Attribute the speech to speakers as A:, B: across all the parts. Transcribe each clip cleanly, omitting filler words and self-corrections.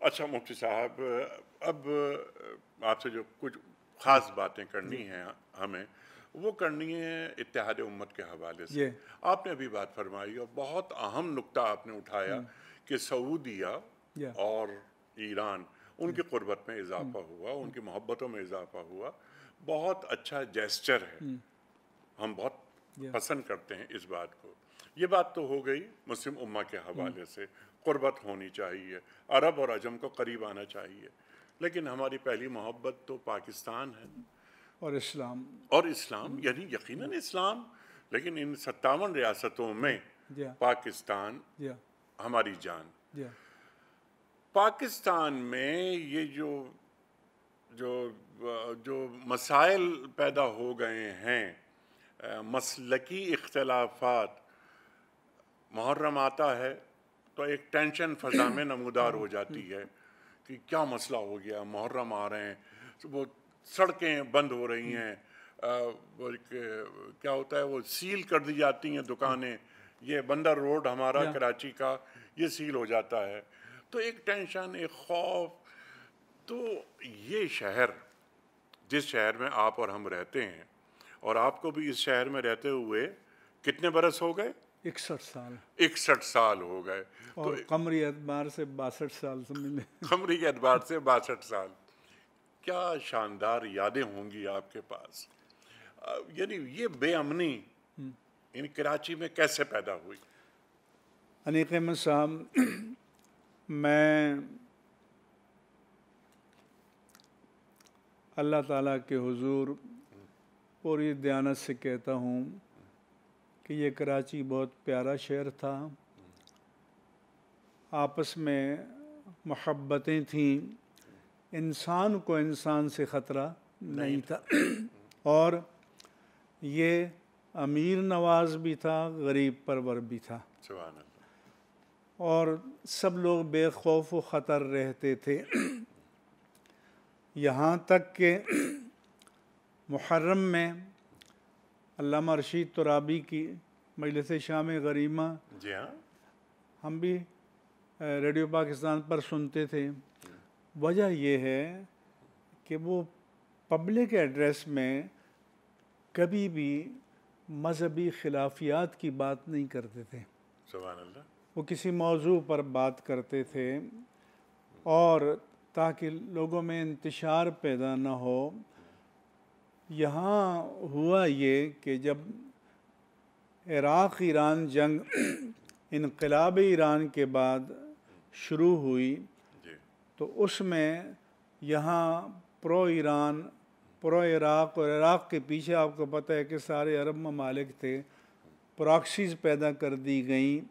A: अच्छा मुफ्ती साहब, अब आपसे जो कुछ ख़ास बातें करनी हैं हमें, वो करनी है इत्तेहाद उम्मत के हवाले से।
B: ये
A: आपने अभी बात फरमाई और बहुत अहम नुक्ता आपने उठाया कि सऊदिया
B: या
A: और ईरान, उनकी क़ुर्बत में इजाफ़ा हुआ, उनकी मोहब्बतों में इजाफ़ा हुआ। बहुत अच्छा जेस्चर है, हम बहुत
B: या
A: पसंद करते हैं इस बात को। ये बात तो हो गई मुस्लिम उम्मा के हवाले से, क़ुर्बत होनी चाहिए, अरब और अजम को करीब आना चाहिए। लेकिन हमारी पहली मोहब्बत तो पाकिस्तान है
B: और इस्लाम।
A: और इस्लाम, यानी यकीनन इस्लाम। लेकिन इन 57 रियासतों में
B: या
A: पाकिस्तान
B: या
A: हमारी जान।
B: या
A: पाकिस्तान में ये जो जो जो मसाइल पैदा हो गए हैं, मसलकी इख्तलाफात, मुहर्रम आता है तो एक टेंशन फ़ज़ा में नमूदार हो जाती है कि क्या मसला हो गया, मुहर्रम आ रहे हैं, तो वो सड़कें बंद हो रही हैं, क्या होता है, वो सील कर दी जाती हैं दुकानें, ये बंदर रोड हमारा
B: या
A: कराची का ये सील हो जाता है, तो एक टेंशन, एक खौफ। तो ये शहर, जिस शहर में आप और हम रहते हैं, और आपको भी इस शहर में रहते हुए कितने बरस हो गए?
B: 61 साल
A: 61 साल हो गए। तो
B: और कमरी एतबार से 62 साल समझ लें।
A: खमरी के एतबार से 62 साल। क्या शानदार यादें होंगी आपके पास। यानी ये बेअमनी इन कराची में कैसे पैदा हुई?
B: अनीक अहमद साहब, मैं अल्लाह ताला के हुजूर पूरी दयानत से कहता हूँ कि ये कराची बहुत प्यारा शहर था। आपस में मोहब्बतें थीं, इंसान को इंसान से ख़तरा नहीं था और ये अमीर नवाज भी था, गरीब परवर भी था,
A: सुभान अल्लाह।
B: और सब लोग बेखौफ व ख़तर रहते थे। यहाँ तक कि मुहर्रम में अल्लामा रशीद तुराबी की मजलिस शाम गरीमा
A: जी हाँ,
B: हम भी रेडियो पाकिस्तान पर सुनते थे। वजह यह है कि वो पब्लिक एड्रेस में कभी भी मजहबी खिलाफियात की बात नहीं करते थे।
A: सुभान अल्लाह।
B: वो किसी मौजू पर बात करते थे और ताकि लोगों में इंतशार पैदा न हो। यहाँ हुआ ये कि जब इराक़ ईरान जंग इनक़लाब ईरान के बाद शुरू हुई
A: जी
B: तो उसमें यहाँ प्रो ईरान, प्रो इराक़, और इराक़ के पीछे आपको पता है कि सारे अरब ममालिक थे, प्रॉक्सीज़ पैदा कर दी गई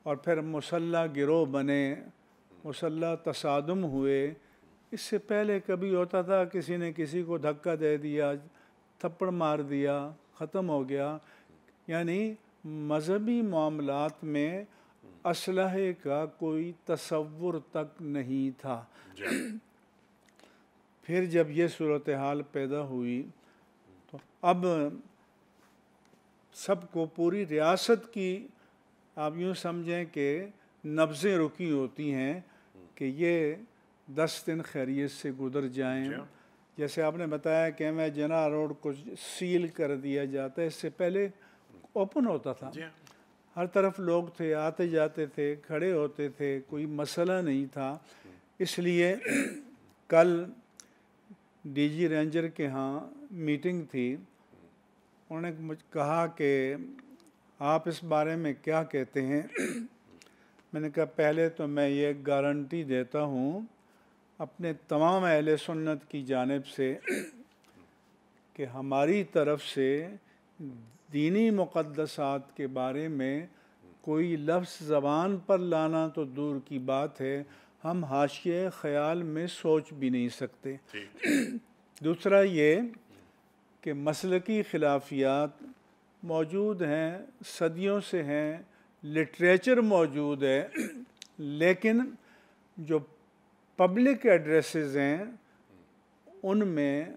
B: और फिर मुसल्लह गिरोह बने, मुसल्लह तसादुम हुए। इससे पहले कभी होता था किसी ने किसी को धक्का दे दिया, थप्पड़ मार दिया, ख़त्म हो गया। यानी मजहबी मामलात में असलहे का कोई तसव्वुर तक नहीं था।
A: जी
B: फिर जब ये सूरत हाल पैदा हुई तो अब सबको, पूरी रियासत की, आप यूँ समझें कि नब्ज़ें रुकी होती हैं कि ये 10 दिन खैरियत से गुजर जाएं।
A: जी
B: जैसे आपने बताया कि मैं जना रोड को सील कर दिया जाता है, इससे पहले ओपन होता था,
A: जी
B: हर तरफ लोग थे, आते जाते थे, खड़े होते थे, कोई मसला नहीं था। इसलिए कल डीजी रेंजर के यहाँ मीटिंग थी, उन्होंने मुझे कहा कि आप इस बारे में क्या कहते हैं। मैंने कहा पहले तो मैं ये गारंटी देता हूँ अपने तमाम अहले सुन्नत की जानिब से कि हमारी तरफ से दीनी मुक़द्दसात के बारे में कोई लफ्ज़ ज़बान पर लाना तो दूर की बात है, हम हाशिए ख़याल में सोच भी नहीं सकते। दूसरा ये कि मसलकी खिलाफियात मौजूद हैं, सदियों से हैं, लिटरेचर मौजूद है, लेकिन जो पब्लिक एड्रेसेस हैं उनमें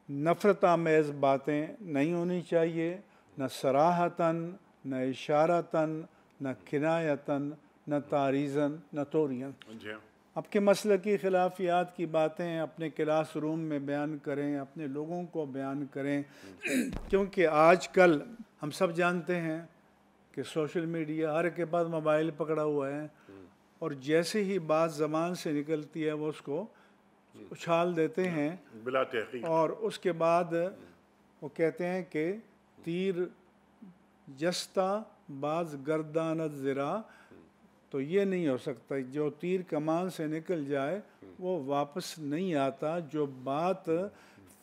B: नफ़रत आमेज़ बातें नहीं होनी चाहिए, न सराहतन, न इशारतन, न किनायतन, न तारीज़न, न तोरियन।
A: जी
B: आपके मसले की खिलाफियात की बातें अपने क्लास रूम में बयान करें, अपने लोगों को बयान करें, क्योंकि आजकल हम सब जानते हैं कि सोशल मीडिया हर के पास मोबाइल पकड़ा हुआ है, और जैसे ही बात ज़बान से निकलती है वो उसको उछाल देते हैं,
A: बिला तहकीक।
B: और उसके बाद वो कहते हैं कि तीर जस्ता बाज गर्दानत ज़रा, तो ये नहीं हो सकता। जो तीर कमान से निकल जाए वो वापस नहीं आता। जो बात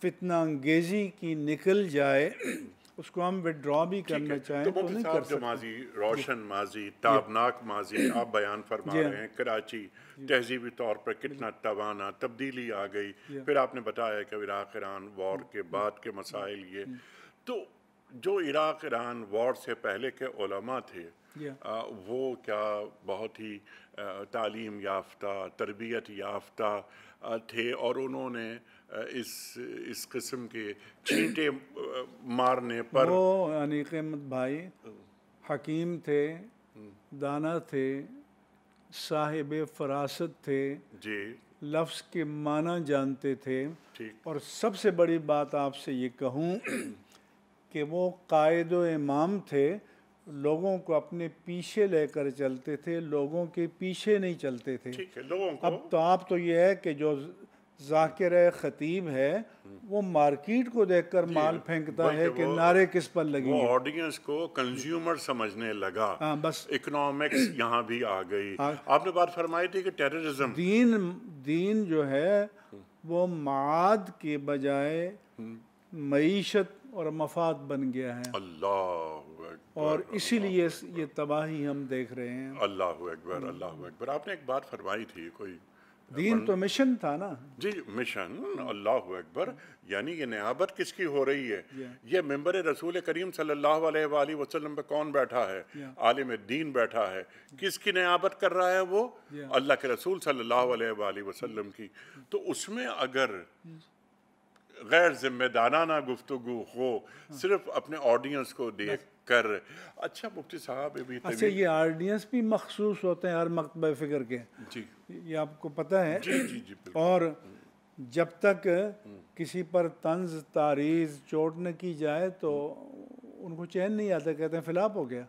B: फितना अंगेज़ी की निकल जाए उसको हम विड्रॉ भी करना चाहें
A: तो
B: तो
A: मुफ्ती
B: नहीं कर
A: साहब, जो
B: सकते।
A: माजी रोशन माजी ताबनाक माजी आप बयान फरमा
B: जी
A: रहे हैं, कराची तहजीबी तौर पर कितना तवाना तब्दीली आ गई, फिर आपने बताया कि इराक़ ईरान वॉर के बाद के मसाइल ये, तो जो इराक़ ईरान वॉर से पहले के उलमा थे वो क्या बहुत ही तालीम याफ्ता, तरबियत याफ्ता थे, और उन्होंने इस किस्म के छींटे मारने पर
B: वो यानी क़ीमत भाई हकीम थे, दाना थे, साहिब फरासत थे,
A: जी
B: लफ्ज़ के माना जानते थे,
A: ठीक,
B: और सबसे बड़ी बात आपसे ये कहूँ कि वो कायद व इमाम थे, लोगों को अपने पीछे लेकर चलते थे, लोगों के पीछे नहीं चलते थे।
A: ठीक है, लोगों को
B: अब तो ये है कि जो ज़ाकिर ख़तीब है वो मार्केट को देखकर माल फेंकता है कि नारे किस पर
A: वो
B: लगेंगे।
A: ऑडियंस को कंज्यूमर समझने लगा।
B: हाँ, बस
A: इकोनॉमिक्स यहाँ भी आ गई। आपने बात फरमाई थी कि टेररिज्म,
B: दीन जो है वो माद के बजाय मईशत और मफाद बन गया है,
A: अल्लाह
B: और इसीलिए ये तबाही हम देख रहे हैं।
A: अल्लाह अकबर, अल्लाह अकबर। आपने एक बात फरमाई थी, कोई
B: दीन तो मिशन था ना।
A: जी, मिशन, अल्लाह अकबर। यानी ये नियाबत किसकी हो रही है? ये मिंबर रसूल करीम सल्लल्लाहु अलैहि वसल्लम पे कौन बैठा है? आलिम दीन बैठा है। किसकी नियाबत कर रहा है वो? अल्लाह के रसूल सल्लल्लाहु अलैहि वसल्लम की। तो उसमें अगर गैर जिम्मेदाराना गुफ्तगू हो, सिर्फ अपने ऑडियंस को देख कर, अच्छा मुफ्ती साहब
B: अच्छा, ये ऑडियंस भी मखसूस होते हैं हर मकतबा फ़िक्र के,
A: जी
B: ये आपको पता है।
A: जी जी जी,
B: और जब तक किसी पर तंज तारीज़ चोट न की जाए तो उनको चैन नहीं आता, कहते हैं फिलाप हो गया।